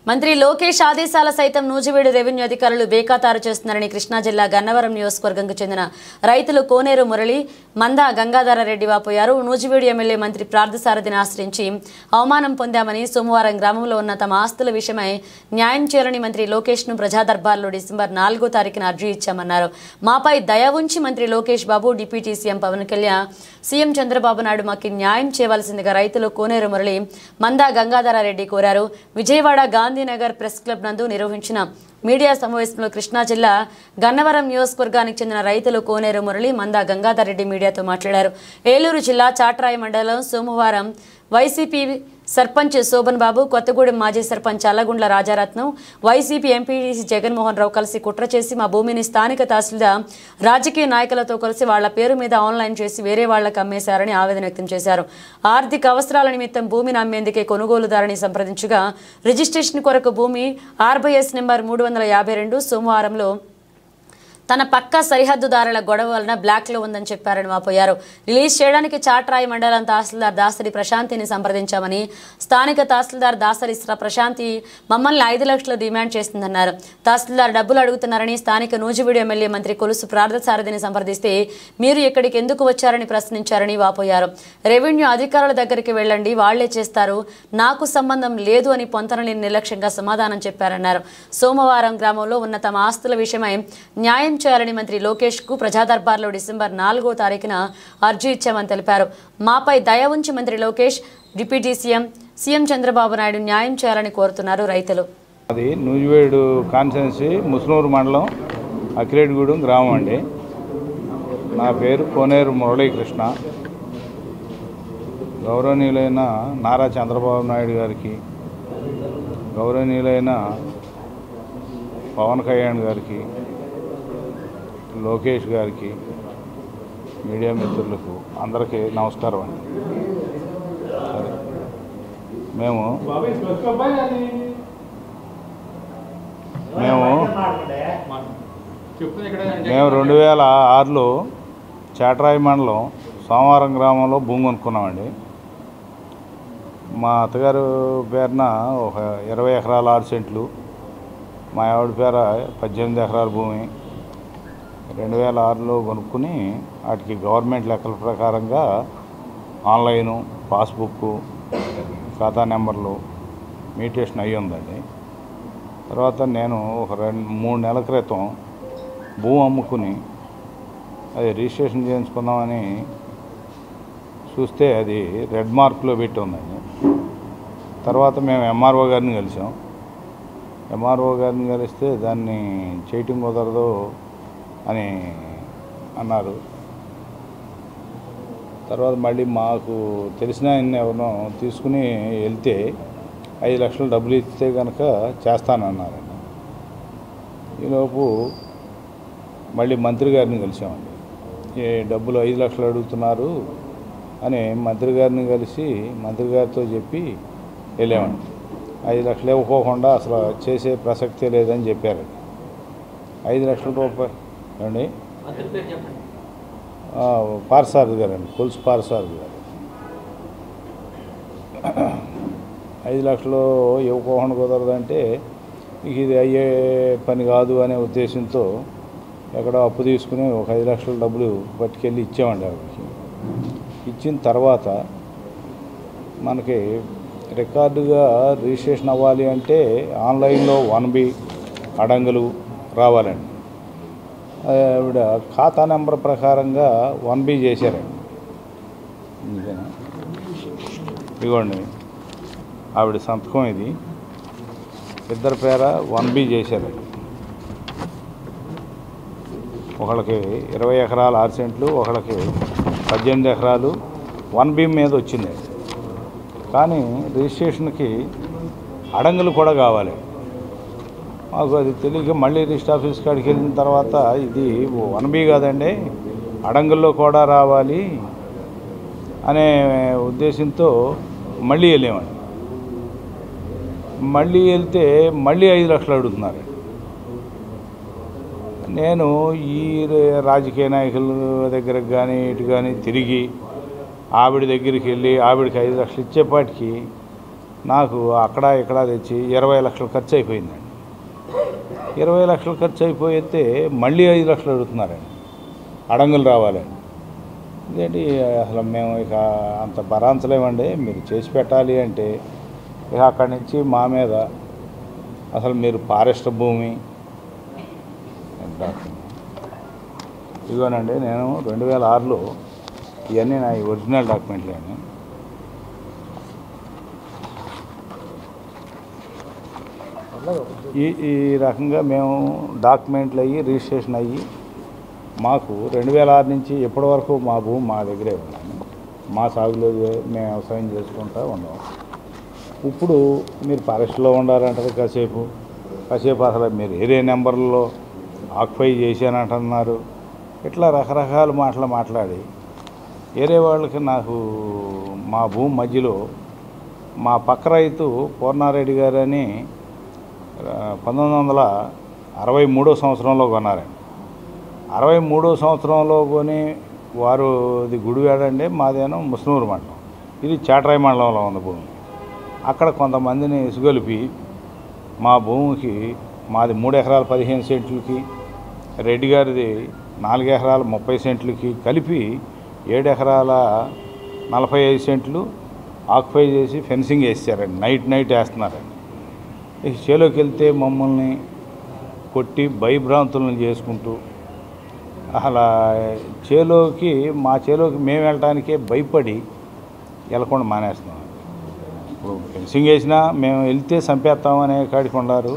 A: మంత్రి లోకేష్ ఆదేశాల సైతం నూజివీడు రెవెన్యూ అధికారులు బేఖాతారు చేస్తున్నారని కృష్ణా జిల్లా గన్నవరం నియోజకవర్గంకు చెందిన రైతులు కోనేరు మురళి, మంద గంగాధర రెడ్డి వాపోయారు. నూజివీడు ఎమ్మెల్యే మంత్రి పార్థసారథిని ఆశ్రయించి అవమానం పొందామని సోమవారం గ్రామంలో ఉన్న తమ ఆస్తుల విషయమై న్యాయం చేయాలని మంత్రి లోకేష్ను ప్రజా దర్బార్లో డిసెంబర్ 4వ తారీఖున అర్జీ ఇచ్చామన్నారు. మాపై దయ ఉంచి మంత్రి Lokesh Babu, deputy CM Pawan Kalyan, CM Chandrababu Naidu మాకు న్యాయం చేయవలసిందిగా రైతులు కోనేరు మురళి, మంద గంగాధర రెడ్డి కోరారు. విజయవాడ గాంధీనగర్ ప్రెస్ క్లబ్ నందు నిర్వహించిన మీడియా సమావేశంలో కృష్ణా జిల్లా గన్నవరం నియోజకవర్గానికి చెందిన రైతులు కోనేరు మురళి, మంద గంగాధర్ రెడ్డి మీడియాతో మాట్లాడారు. ఏలూరు జిల్లా చాట్రాయి మండలం సోమవారం వైసీపీ సర్పంచ్ శోభన్ బాబు, కొత్తగూడెం మాజీ సర్పంచ్ అల్లగుండ్ల రాజారత్నం, వైసీపీ ఎంపీటీసీ జగన్మోహన్ రావు కలిసి కుట్ర చేసి మా భూమిని స్థానిక తహసీల్దార్ రాజకీయ నాయకులతో కలిసి వాళ్ల పేరు మీద ఆన్లైన్ చేసి వేరే వాళ్లకు అమ్మేశారని ఆవేదన వ్యక్తం చేశారు. ఆర్థిక అవసరాల నిమిత్తం భూమిని అమ్మేందుకే కొనుగోలుదారుని సంప్రదించగా రిజిస్ట్రేషన్ కొరకు భూమి RBS నెంబర్ 352 సోమవారంలో తన పక్క సరిహద్దుదారుల గొడవ వలన బ్లాక్లో ఉందని చెప్పారని వాపోయారు. రిలీజ్ చేయడానికి చాట్రాయి మండలం తహసీల్దార్ దాసరి ప్రశాంతిని సంప్రదించామని, స్థానిక తహసీల్దార్ దాసరి ప్రశాంతి మమ్మల్ని 5 లక్షలు డిమాండ్ చేస్తుందన్నారు. తహసీల్దార్ డబ్బులు అడుగుతున్నారని స్థానిక నూజివీడు ఎమ్మెల్యే మంత్రి కొలుసు పార్థసారథిని సంప్రదిస్తే మీరు ఇక్కడికి ఎందుకు వచ్చారని ప్రశ్నించారని వాపోయారు. రెవెన్యూ అధికారుల దగ్గరికి వెళ్ళండి, వాళ్లే చేస్తారు, నాకు సంబంధం లేదు అని పొంతనలేని నిర్లక్ష్యంగా సమాధానం చెప్పారన్నారు. సోమవారం గ్రామంలో ఉన్న తమ ఆస్తుల విషయమై న్యాయం చేయాలని మంత్రి లోకేష్ కు ప్రజా దర్బార్లో డిసెంబర్ 4వ తారీఖున అర్జీ ఇచ్చామని తెలిపారు. మాపై దయ ఉంచి మంత్రి లోకేష్, డిప్యూటీ సీఎం చంద్రబాబు నాయుడు న్యాయం చేయాలని కోరుతున్నారు రైతులు.
F: అది నూజివేడు కాన్స్టిట్యున్సీ ముస్నూరు మండలం అకిరేటిగూడెం గ్రామం అండి. నా పేరు కోనేరు మురళీకృష్ణ. గౌరవనీయులైన నారా చంద్రబాబు నాయుడు గారికి, గౌరవనీయులైన పవన్ కళ్యాణ్ గారికి, లోకేష్ గారికి, మీడియా మిత్రులకు అందరికీ నమస్కారం అండి. మేము 2006లో చాట్రాయి మండలం సోమవారం గ్రామంలో భూమి కొనుక్కున్నామండి. మా అత్తగారు పేరున ఒక 20 ఎకరాల 6 సెంట్లు, మా ఆవిడ పేర 18 ఎకరాల భూమి 2006లో కొనుక్కుని వాటికి గవర్నమెంట్ లెక్కల ప్రకారంగా ఆన్లైను, పాస్బుక్, ఖాతా నెంబర్లు మ్యూటేషన్ అయ్యి ఉందండి. తర్వాత నేను ఒక 2-3 నెలల క్రితం భూమి అమ్ముకుని అది రిజిస్ట్రేషన్ చేయించుకుందామని చూస్తే అది రెడ్ మార్క్లో పెట్టి ఉందండి. తర్వాత మేము ఎంఆర్ఓ గారిని కలిసాం. ఎంఆర్ఓ గారిని కలిస్తే దాన్ని చేయటం కుదరదు అని అన్నారు. తర్వాత మళ్ళీ మాకు తెలిసిన ఆయన ఎవరినో తీసుకుని వెళ్తే 5 లక్షలు డబ్బులు ఇస్తే కనుక చేస్తానన్నారండి. ఈలోపు మళ్ళీ మంత్రి గారిని కలిసామండి. ఈ డబ్బులు 5 లక్షలు అడుగుతున్నారు అని మంత్రి గారిని కలిసి మంత్రి గారితో చెప్పి వెళ్ళామండి. 5 లక్షలు ఇవ్వకోకుండా అసలు చేసే ప్రసక్తే లేదని చెప్పారండి. 5 లక్షల రూపాయలు అండి. పార్సారథి గారండి, కొలుసు పార్సారథి గారు. 5 లక్షలు ఇవ్వకోకుండా కుదరదంటే ఇది అయ్యే పని కాదు అనే ఉద్దేశంతో ఎక్కడో అప్పు తీసుకుని ఒక 5 లక్షల డబ్బులు పట్టుకెళ్ళి ఇచ్చామండి. ఆవిడకి ఇచ్చిన తర్వాత మనకి రికార్డుగా రిజిస్ట్రేషన్ అవ్వాలి అంటే ఆన్లైన్లో 1B అడంగులు రావాలండి. ఆవిడ ఖాతా నెంబర్ ప్రకారంగా 1B చేశారండి. ఇదిగోండి ఆవిడ సంతకం, ఇది ఇద్దరి పేర 1B చేశారండి. ఒకళ్ళకి 20 ఎకరాల 6 సెంట్లు, ఒకళ్ళకి 18 ఎకరాలు 1B మీద వచ్చింది. కానీ రిజిస్ట్రేషన్కి అడంగులు కూడా కావాలి. మాకు అది తెలియక మళ్ళీ రిజిస్టర్ ఆఫీస్ కాడికి వెళ్ళిన తర్వాత ఇది 1B కాదండి, అడంగుల్లో కూడా రావాలి అనే ఉద్దేశంతో మళ్ళీ వెళ్ళామండి. మళ్ళీ వెళ్తే మళ్ళీ 5 లక్షలు అడుగుతున్నారు. నేను ఈ రాజకీయ నాయకుల దగ్గరకు కానీ ఇటు కానీ తిరిగి ఆవిడ దగ్గరికి వెళ్ళి ఆవిడకి 5 లక్షలు ఇచ్చేపాటికి నాకు అక్కడ ఇక్కడ తెచ్చి 20 లక్షలు ఖర్చు అయిపోయిందండి. 20 లక్షలు ఖర్చు అయిపోతే మళ్ళీ 5 లక్షలు అడుగుతున్నారండి, అడంగులు రావాలండి. ఇదేంటి అసలు మేము ఇక అంత భరాంచలేమండి, మీరు చేసి పెట్టాలి అంటే ఇక అక్కడి నుంచి మా మీద అసలు మీరు ఫారెస్ట్ భూమి ఇదిగోనండి. నేను 2006లో ఇవన్నీ నా ఒరిజినల్ డాక్యుమెంట్లే అండి. ఈ రకంగా మేము డాక్యుమెంట్లు అయ్యి రిజిస్ట్రేషన్ అయ్యి మాకు 2006 నుంచి ఇప్పటి వరకు మా భూమి మా దగ్గరే ఉన్నాము. మా సాగులో మేము వ్యవసాయం చేసుకుంటూ ఉన్నాం. ఇప్పుడు మీరు ఫారెస్ట్లో ఉండాలంటారు, కాసేపు అసలు మీరు ఏరియా నెంబర్లో ఆక్యుపై చేశానంటున్నారు. ఇట్లా రకరకాల మాటలు మాట్లాడి వేరే వాళ్ళకి నాకు మా భూమి మధ్యలో మా పక్క రైతు పూర్ణారెడ్డి గారని 1963 సంవత్సరంలో కొన్నారండి. 63వ సంవత్సరంలో కొని వారు ఇది గుడివాడండి, మాదేనో ముస్నూరు మండలం, ఇది చాట్రాయి మండలంలో ఉన్న భూమి. అక్కడ కొంతమందిని ఇసుగొలిపి మా భూమికి, మాది 3 ఎకరాల 15 సెంట్లకి, రెడ్డి గారిది 4 ఎకరాల 30 సెంట్లకి కలిపి 7 ఎకరాల 45 సెంట్లు ఆక్యుపై చేసి ఫెన్సింగ్ వేసారండి. నైట్ వేస్తున్నారండి. ఈ చేలోకి వెళ్తే మమ్మల్ని కొట్టి భయభ్రాంతులను చేసుకుంటూ అలా మా చేలోకి మేము వెళ్ళటానికే భయపడి వెళ్ళకుండా మానేస్తున్నాం. ఇప్పుడు ఫెన్సింగ్ వేసినా మేము వెళ్తే చంపేస్తామనే కాడికి ఉన్నారు.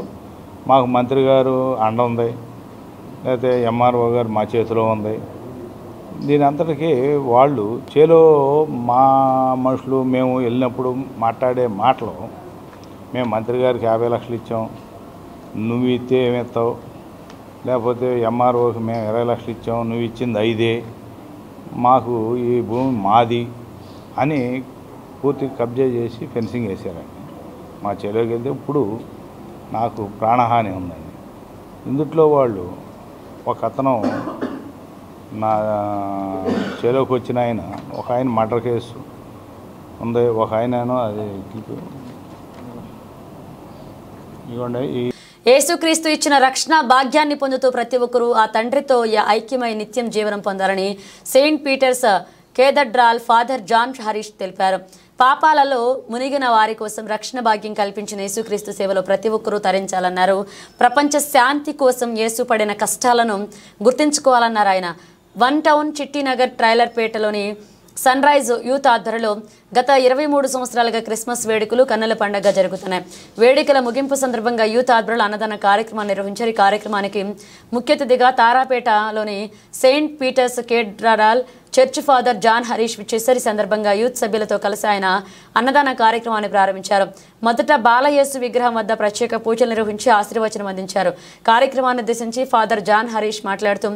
F: మాకు మంత్రి గారు అండ ఉంది, లేకపోతే ఎంఆర్ఓ గారు మా చేతిలో ఉంది. దీని అంతటికీ వాళ్ళు చేలో మా మనుషులు మేము వెళ్ళినప్పుడు మాట్లాడే మాటలు, మేము మంత్రి గారికి 50 లక్షలు ఇచ్చాం, నువ్వు ఇస్తే ఏమిస్తావు, లేకపోతే ఎంఆర్ఓకి మేము 20 లక్షలు ఇచ్చాం, నువ్వు ఇచ్చింది 5, మాకు ఈ భూమి మాది అని పూర్తి కబ్జా చేసి ఫెన్సింగ్ వేసారండి. మా చేలోకి వెళ్తే ఇప్పుడు నాకు ప్రాణహాని ఉందండి. ఇందుట్లో వాళ్ళు ఒక అతను నా చేలోకి వచ్చిన ఒక ఆయన మర్డర్ కేసు ఉంది, ఒక ఆయనను అది ఇవ్వండి.
A: యేసుక్రీస్తు ఇచ్చిన రక్షణ భాగ్యాన్ని పొందుతూ ప్రతి ఒక్కరూ ఆ తండ్రితో ఐక్యమై నిత్యం జీవనం పొందాలని Saint Peter's Cathedral Father John Harish తెలిపారు. పాపాలలో మునిగిన వారి కోసం రక్షణ భాగ్యం కల్పించిన యేసుక్రీస్తు సేవలో ప్రతి ఒక్కరూ తరించాలన్నారు. ప్రపంచ శాంతి కోసం యేసు పడిన కష్టాలను గుర్తించుకోవాలన్నారు ఆయన. 1 టౌన్ చిట్టినగర్ ట్రైలర్పేటలోని సన్ రైజ్ యూత్ ఆధ్వర్యంలో గత 23 సంవత్సరాలుగా క్రిస్మస్ వేడుకలు కన్నుల పండుగ జరుగుతున్నాయి. వేడుకల ముగింపు సందర్భంగా యూత్ ఆధ్వర్యంలో అన్నదాన కార్యక్రమాన్ని నిర్వహించారు. ఈ కార్యక్రమానికి ముఖ్య అతిథిగా తారాపేటలోని saint Peter's cathedral church father John Harish విచ్చేశారు. ఈ సందర్భంగా యూత్ సభ్యులతో కలిసి ఆయన అన్నదాన కార్యక్రమాన్ని ప్రారంభించారు. మొదట బాలయేసు విగ్రహం వద్ద ప్రత్యేక పూజలు నిర్వహించి ఆశీర్వచనం అందించారు. కార్యక్రమాన్ని ఉద్దేశించి ఫాదర్ జాన్ హరీష్ మాట్లాడుతూ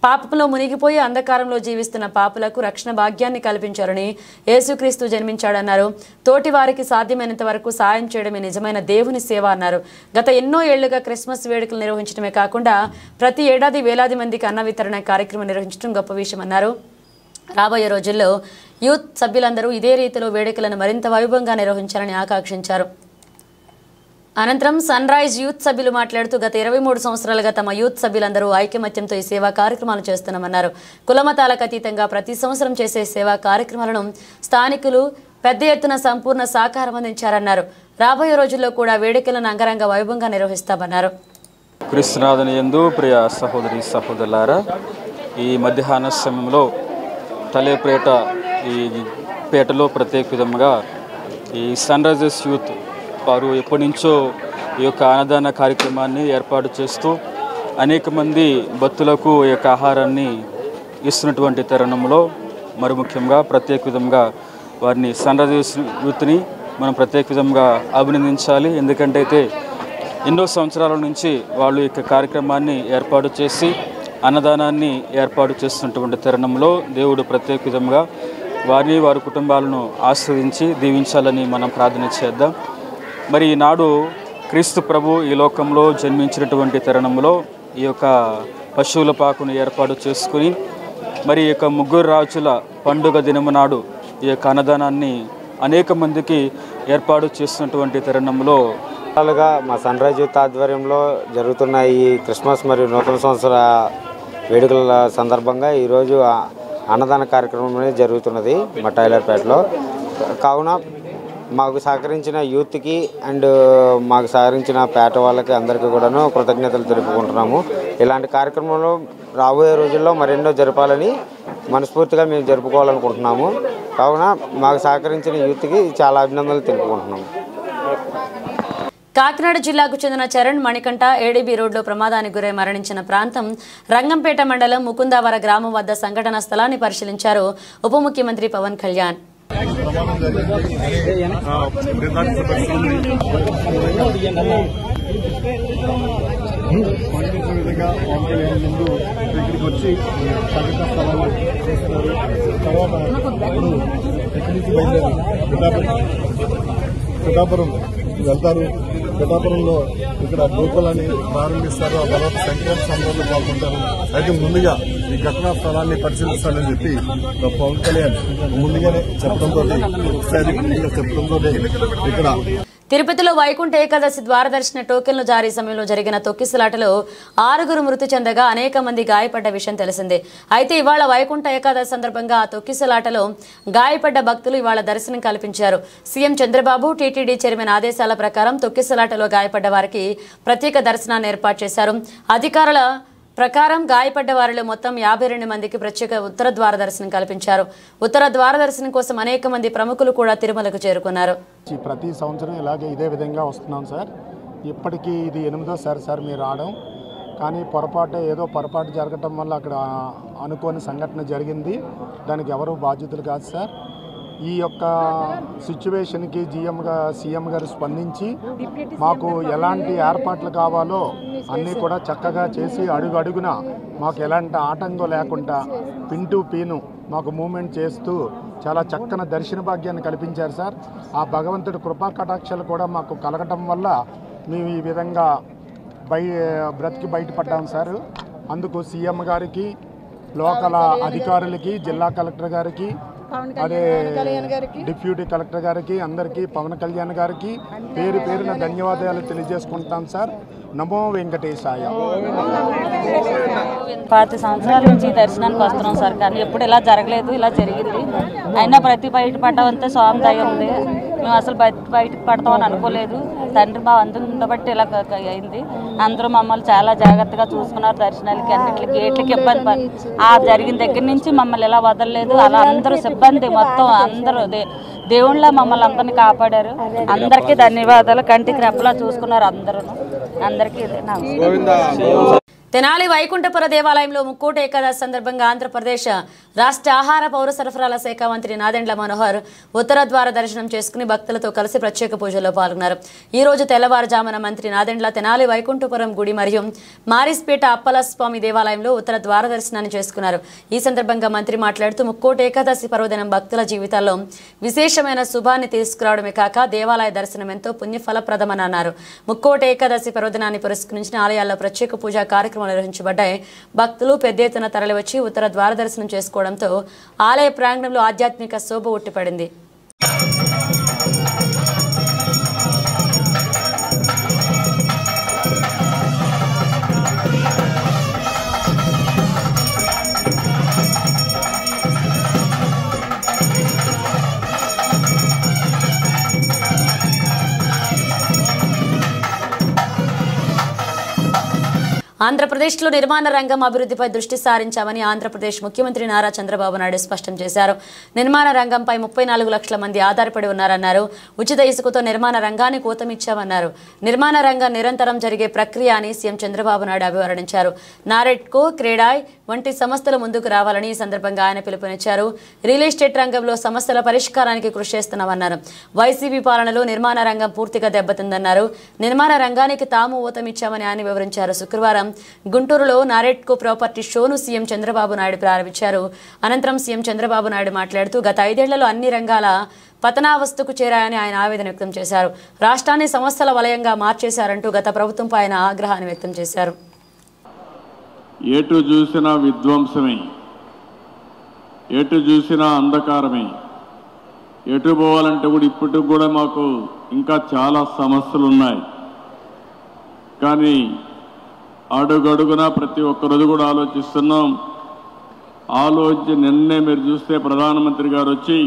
A: పాపంలో మునిగిపోయి అంధకారంలో జీవిస్తున్న పాపులకు రక్షణ భాగ్యాన్ని కల్పించారని, యేసుక్రీస్తు జన్మించాడన్నారు. తోటి వారికి సాధ్యమైనంత వరకు సాయం చేయడమే నిజమైన దేవుని సేవ అన్నారు. గత ఎన్నో ఏళ్లుగా క్రిస్మస్ వేడుకలు నిర్వహించడమే కాకుండా ప్రతి ఏడాది వేలాది మందికి అన్న వితరణ కార్యక్రమం నిర్వహించడం గొప్ప విషయం అన్నారు. రాబోయే రోజుల్లో యూత్ సభ్యులందరూ ఇదే రీతిలో వేడుకలను మరింత వైభవంగా నిర్వహించాలని ఆకాంక్షించారు. అనంతరం సన్ రైజ్ యూత్ సభ్యులు మాట్లాడుతూ గత 23 సంవత్సరాలుగా తమ యూత్ సభ్యులందరూ ఐకమత్యంతో ఈ సేవా కార్యక్రమాలు చేస్తున్నామన్నారు. కులమతాలకు అతీతంగా ప్రతి సంవత్సరం చేసే సేవా కార్యక్రమాలను స్థానికులు పెద్ద ఎత్తున సంపూర్ణ సహకారం అందించారన్నారు. రాబోయే రోజుల్లో కూడా వేడుకలను అంగరంగ వైభవంగా నిర్వహిస్తామన్నారు.
G: క్రీస్తునాథుని యందు ప్రియ సహోదరి సహోదరులారా, ఈ మధ్యాహ్న సమయంలో తలేపేట ఈ పేటలో ప్రత్యేక విధంగా ఈ సన్ రైజర్స్ యూత్ వారు ఎప్పటి నుంచో ఈ యొక్క అన్నదాన కార్యక్రమాన్ని ఏర్పాటు చేస్తూ అనేక మంది భక్తులకు ఈ యొక్క ఆహారాన్ని ఇస్తున్నటువంటి తరుణంలో మరి ముఖ్యంగా ప్రత్యేక విధంగా వారిని సన్ రైజర్స్ యూత్ని మనం ప్రత్యేక విధంగా అభినందించాలి. ఎందుకంటే అయితే ఎన్నో సంవత్సరాల నుంచి వాళ్ళు ఈ కార్యక్రమాన్ని ఏర్పాటు చేసి అన్నదానాన్ని ఏర్పాటు చేస్తున్నటువంటి తరుణంలో దేవుడు ప్రత్యేక విధంగా వారిని వారి కుటుంబాలను ఆస్వాదించి దీవించాలని మనం ప్రార్థన చేద్దాం. మరి ఈనాడు క్రీస్తు ప్రభు ఈ లోకంలో జన్మించినటువంటి తరుణంలో ఈ యొక్క పశువుల పాకును ఏర్పాటు చేసుకుని మరి ఈ యొక్క 3 రాజుల పండుగ దినము నాడు ఈ యొక్క అన్నదానాన్ని అనేక మందికి ఏర్పాటు చేస్తున్నటువంటి తరుణంలో
H: మా సన్ రైజ్ యూత్ ఆధ్వర్యంలో జరుగుతున్న ఈ క్రిస్మస్ మరియు నూతన సంవత్సర వేడుకల సందర్భంగా ఈరోజు అన్నదాన కార్యక్రమం అనేది జరుగుతున్నది మా టైలర్పేటలో. కావున మాకు సహకరించిన యూత్కి అండ్ మాకు సహకరించిన పేట వాళ్ళకి అందరికీ కూడాను కృతజ్ఞతలు తెలుపుకుంటున్నాము. ఇలాంటి కార్యక్రమంలో రాబోయే రోజుల్లో మరెన్నో జరపాలని మనస్ఫూర్తిగా మేము జరుపుకోవాలనుకుంటున్నాము. కావున మాకు సహకరించిన యూత్కి చాలా అభినందనలు తెలుపుకుంటున్నాము.
A: కాకినాడ జిల్లాకు చెందిన చరణ్ మణికంఠ ఏడీబీ రోడ్లో ప్రమాదానికి గురై మరణించిన ప్రాంతం రంగంపేట మండలం ముకుందావర గ్రామం వద్ద సంఘటనా స్థలాన్ని పరిశీలించారు ఉప ముఖ్యమంత్రి పవన్ కళ్యాణ్.
I: పిఠాపురం వెళ్తారు. పిఠాపురంలో ఇక్కడ గోకులాన్ని ప్రారంభిస్తారు. ఆ తర్వాత సంక్రాంతి సంబరాల్లో పాల్గొంటారు. అయితే ముందుగా ఈ ఘటనా స్థలాన్ని పరిశీలిస్తానని చెప్పి పవన్ కళ్యాణ్ ముందుగానే చెప్పడంతో ఒకసారి చెప్పడంతో ఇక్కడ
A: తిరుపతిలో వైకుంఠ ఏకాదశి ద్వారదర్శన టోకెన్లు జారీ సమయంలో జరిగిన తొక్కిసలాటలో 6 మృతి చెందగా అనేక మంది గాయపడ్డ విషయం తెలిసిందే. అయితే ఇవాళ వైకుంఠ ఏకాదశి సందర్భంగా ఆ తొక్కిసలాటలో గాయపడ్డ భక్తులు ఇవాళ దర్శనం కల్పించారు. సీఎం చంద్రబాబు టీటీడీ చైర్మన్ ఆదేశాల ప్రకారం తొక్కిసలాటలో గాయపడ్డ వారికి ప్రత్యేక దర్శనాన్ని ఏర్పాటు చేశారు. అధికారుల ప్రకారం గాయపడ్డ వారిలో మొత్తం 52 మందికి ప్రత్యేక ఉత్తర ద్వార దర్శనం కల్పించారు. ఉత్తర ద్వార దర్శనం కోసం అనేక మంది ప్రముఖులు కూడా తిరుమలకు చేరుకున్నారు.
J: ప్రతి సంవత్సరం ఇలాగే ఇదే విధంగా వస్తున్నాం సార్. ఇప్పటికీ ఇది 8వ సార్ మీరు రావడం. కానీ ఏదో పొరపాటు జరగటం వల్ల అక్కడ అనుకోని సంఘటన జరిగింది. దానికి ఎవరు బాధ్యతలు కాదు సార్. ఈ యొక్క సిచ్యువేషన్కి సీఎం గారు స్పందించి మాకు ఎలాంటి ఏర్పాట్లు కావాలో అన్నీ కూడా చక్కగా చేసి అడుగున మాకు ఎలాంటి ఆటంకం లేకుండా పిన్ టు పిన్ మాకు మూమెంట్ చేస్తూ చాలా చక్కని దర్శన భాగ్యాన్ని కల్పించారు సార్. ఆ భగవంతుడి కృపా కటాక్షాలు కూడా మాకు కలగటం వల్ల మేము ఈ విధంగా బ్రతికి బయటపడ్డాం సార్. అందుకు సీఎం గారికి, లోకల్ అధికారులకి, జిల్లా కలెక్టర్ గారికి, అదే డిప్యూటీ కలెక్టర్ గారికి, అందరికీ, పవన్ కళ్యాణ్ గారికి పేరున ధన్యవాదాలు తెలియజేసుకుంటాం సార్. నమో వెంకటేశాయ.
K: 10 సంవత్సరాల నుంచి దర్శనానికి వస్తున్నాం సార్. కానీ ఎప్పుడు ఇలా జరగలేదు. ఇలా జరిగింది. అయినా బయటపడ్డామంటే స్వామి దయ ఉంది. మేము అసలు బయటకు పడతామని అనుకోలేదు. తండ్రి మా అందరూ బట్టి ఇలా అయింది. అందరూ మమ్మల్ని చాలా జాగ్రత్తగా చూసుకున్నారు. దర్శనాలకి అన్నింటికి గేట్లకి ఇబ్బంది జరిగిన దగ్గర నుంచి మమ్మల్ని ఇలా వదలలేదు. అలా అందరూ సిబ్బంది మొత్తం అందరూ దేవుళ్ళ మమ్మల్ని అందరినీ కాపాడారు. అందరికీ ధన్యవాదాలు. కంటికి రెప్పలా చూసుకున్నారు అందరూ. అందరికీ
A: తెనాలి వైకుంఠపుర దేవాలయంలో ముక్కోటి ఏకాదశి సందర్భంగా ఆంధ్రప్రదేశ్ రాష్ట్ర ఆహార పౌర సరఫరాల శాఖ మంత్రి నాదెండ్ల మనోహర్ ఉత్తర ద్వార దర్శనం చేసుకుని భక్తులతో కలిసి ప్రత్యేక పూజల్లో పాల్గొన్నారు. ఈ రోజు తెల్లవారుజామున మంత్రి నాదెండ్ల తెనాలి వైకుంఠపురం గుడి మరియు మారిస్పేట అప్పలస్వామి దేవాలయంలో ఉత్తర ద్వార దర్శనాన్ని చేసుకున్నారు. ఈ సందర్భంగా మంత్రి మాట్లాడుతూ ముక్కోటి ఏకాదశి పర్వదినం భక్తుల జీవితాల్లో విశేషమైన శుభాన్ని తీసుకురావడమే కాక దేవాలయ దర్శనం ఎంతో పుణ్యఫలప్రదమని అన్నారు. ముక్కోటి ఏకాదశి పర్వదినాన్ని పురస్కరించిన ఆలయాల్లో ప్రత్యేక పూజా కార్యక్రమాలు నిర్వహించబడ్డాయి. భక్తులు పెద్ద ఎత్తున తరలివచ్చి ఉత్తర ద్వార దర్శనం చేసుకోవడంతో ఆలయ ప్రాంగణంలో ఆధ్యాత్మిక శోభ ఉట్టిపడింది. ఆంధ్రప్రదేశ్లో నిర్మాణ రంగం అభివృద్ధిపై దృష్టి సారించామని ఆంధ్రప్రదేశ్ ముఖ్యమంత్రి నారా చంద్రబాబు నాయుడు స్పష్టం చేశారు. నిర్మాణ రంగంపై 34 లక్షల మంది ఆధారపడి ఉన్నారన్నారు. ఉచిత ఇసుకతో నిర్మాణ రంగాన్ని కూతమిచ్చామన్నారు. నిర్మాణ రంగం నిరంతరం జరిగే ప్రక్రియ అని సీఎం చంద్రబాబు నాయుడు అభివర్ణించారు. నారెడ్కో, క్రేడాయ్ వంటి సంస్థలు ముందుకు రావాలని ఈ సందర్భంగా ఆయన పిలుపునిచ్చారు. రియల్ ఎస్టేట్ రంగంలో సమస్యల పరిష్కారానికి కృషి చేస్తున్నామన్నారు. వైసీపీ పాలనలో నిర్మాణ రంగం పూర్తిగా దెబ్బతిందన్నారు. నిర్మాణ రంగానికి తాము ఊతమిచ్చామని ఆయన వివరించారు. శుక్రవారం గుంటూరులో నారెడ్కో ప్రాపర్టీ షోను సీఎం చంద్రబాబు నాయుడు ప్రారంభించారు. అనంతరం సీఎం చంద్రబాబు నాయుడు మాట్లాడుతూ గత 5 ఏళ్లలో అన్ని రంగాల పతనావస్థకు చేరాయని ఆయన ఆవేదన వ్యక్తం చేశారు. రాష్ట్రాన్ని సమస్యల వలయంగా మార్చేశారంటూ గత ప్రభుత్వంపై ఆయన ఆగ్రహాన్ని వ్యక్తం చేశారు.
L: ఎటు చూసినా విధ్వంసమే, ఎటు చూసినా అంధకారమే. ఎటు పోవాలంటే కూడా ఇప్పటికి కూడా మాకు ఇంకా చాలా సమస్యలు ఉన్నాయి. కానీ అడుగడుగునా ప్రతి ఒక్కరోజు కూడా ఆలోచిస్తున్నాం. నిన్నే మీరు చూస్తే ప్రధానమంత్రి గారు వచ్చి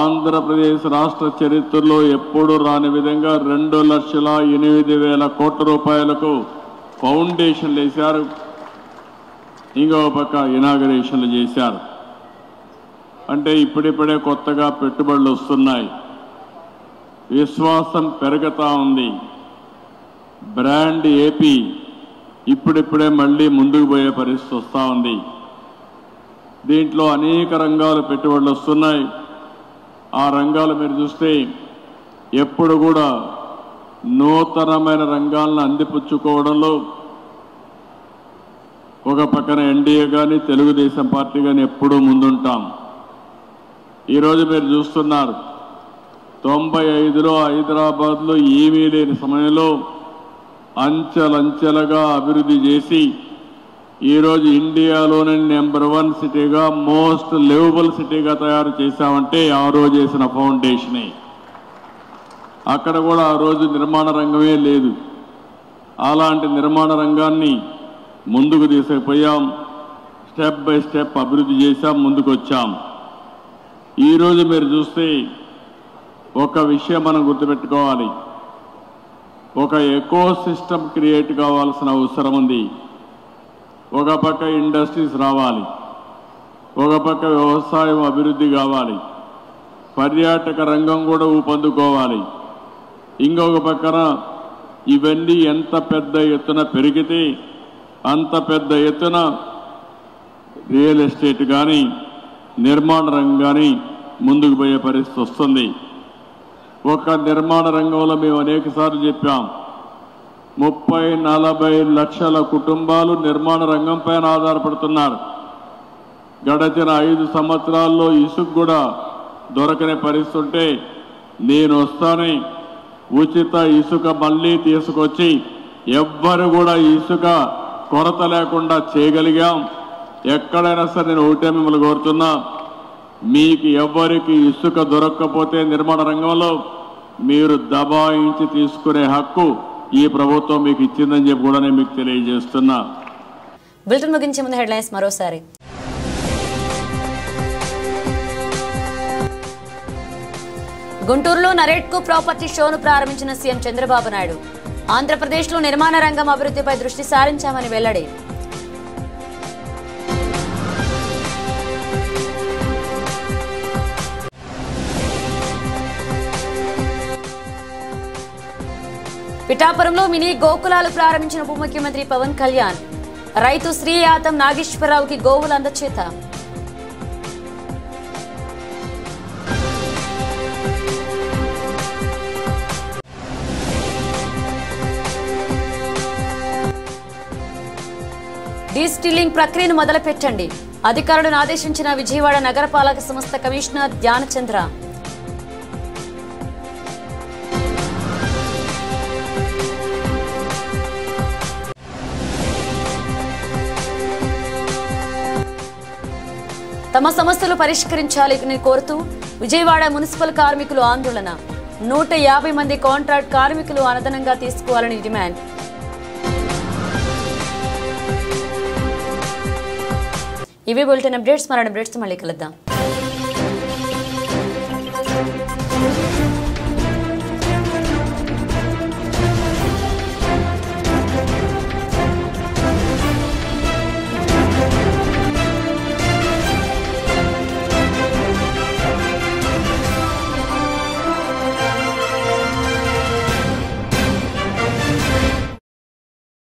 L: ఆంధ్రప్రదేశ్ రాష్ట్ర చరిత్రలో ఎప్పుడూ రాని విధంగా 2,08,000 కోట్ల రూపాయలకు ఫౌండేషన్లు వేశారు. ఇంకో పక్క ఇనాగరేషన్లు చేశారు. అంటే ఇప్పుడిప్పుడే కొత్తగా పెట్టుబడులు వస్తున్నాయి. విశ్వాసం పెరుగుతూ ఉంది. బ్రాండ్ ఏపీ ఇప్పుడిప్పుడే మళ్ళీ ముందుకు పోయే పరిస్థితి వస్తూ ఉంది. దీంట్లో అనేక రంగాలు పెట్టుబడులు వస్తున్నాయి. ఆ రంగాలు మీరు చూస్తే ఎప్పుడు కూడా నూతనమైన రంగాలను అందిపుచ్చుకోవడంలో ఒక పక్కన ఎన్డీఏ కానీ తెలుగుదేశం పార్టీ కానీ ఎప్పుడూ ముందుంటాం. ఈరోజు మీరు చూస్తున్నారు 95లో హైదరాబాద్లో ఏమీ లేని సమయంలో అంచెలంచెలుగా అభివృద్ధి చేసి ఈరోజు ఇండియాలోనే నెంబర్ 1 సిటీగా మోస్ట్ లివబుల్ సిటీగా తయారు చేశామంటే ఆ రోజు చేసిన ఫౌండేషనే. అక్కడ కూడా ఆ రోజు నిర్మాణ రంగమే లేదు. అలాంటి నిర్మాణ రంగాన్ని ముందుకు తీసుకుపోయాం. స్టెప్ బై స్టెప్ అభివృద్ధి చేశాం, ముందుకు వచ్చాం. ఈరోజు మీరు చూస్తే ఒక విషయం మనం గుర్తుపెట్టుకోవాలి. ఒక ఎకో సిస్టమ్ క్రియేట్ కావాల్సిన అవసరం ఉంది. ఒక పక్క ఇండస్ట్రీస్ రావాలి, ఒక పక్క వ్యవసాయం అభివృద్ధి కావాలి, పర్యాటక రంగం కూడా ఊపందుకోవాలి. ఇంకొక పక్కన ఇవన్నీ ఎంత పెద్ద ఎత్తున పెరిగితే అంత పెద్ద ఎత్తున రియల్ ఎస్టేట్ కానీ నిర్మాణ రంగం కానీ ముందుకు పోయే పరిస్థితి వస్తుంది. ఒక నిర్మాణ రంగంలో మేము అనేకసార్లు చెప్పాం, 30-40 లక్షల కుటుంబాలు నిర్మాణ రంగం పైన ఆధారపడుతున్నారు. గడచిన 5 సంవత్సరాల్లో ఇసుక కూడా దొరకని పరిస్థితి ఉంటే నేను వస్తానే ఉచిత ఇసుక మళ్ళీ తీసుకొచ్చి ఎవ్వరు కూడా ఇసుక కొరత లేకుండా చేయగలిగాం. ఎక్కడైనా సరే నేను ఒకటే మిమ్మల్ని కోరుతున్నా, మీకు ఎవ్వరికి ఇసుక దొరక్కపోతే నిర్మాణ రంగంలో మీరు దబాయించి తీసుకునే హక్కు ఈ ప్రభుత్వం మీకు ఇచ్చిందని చెప్పి కూడా నేను మీకు తెలియజేస్తున్నా.
A: బులెటిన్ ముగించే ముందు హెడ్లైన్స్ మరోసారి. గుంటూరులో నరేట్కో ప్రాపర్టీ షోను ప్రారంభించిన సీఎం చంద్రబాబు నాయుడు. ఆంధ్రప్రదేశ్లో నిర్మాణ రంగం అభివృద్ధిపై దృష్టి సారించామని వెల్లడి. పిఠాపురంలో మినీ గోకులాలు ప్రారంభించిన ఉప ముఖ్యమంత్రి పవన్ కళ్యాణ్. రైతు శ్రీ యాతం నాగేశ్వరరావుకి గోవుల అందచేత. డీస్టిల్లింగ్ ప్రక్రియను మొదలుపెట్టండి, అధికారులను ఆదేశించిన విజయవాడ నగరపాలక సంస్థ కమిషనర్ ధ్యానచంద్ర. తమ సమస్యలు పరిష్కరించాలని కోరుతూ విజయవాడ మున్సిపల్ కార్మికులు ఆందోళన. 150 మంది కాంట్రాక్ట్ కార్మికులు అదనంగా తీసుకోవాలని డిమాండ్. ఇవి బులెటిన్ అప్డేట్స్. మరణ అప్డేట్స్ మళ్ళీ కలుద్దాం.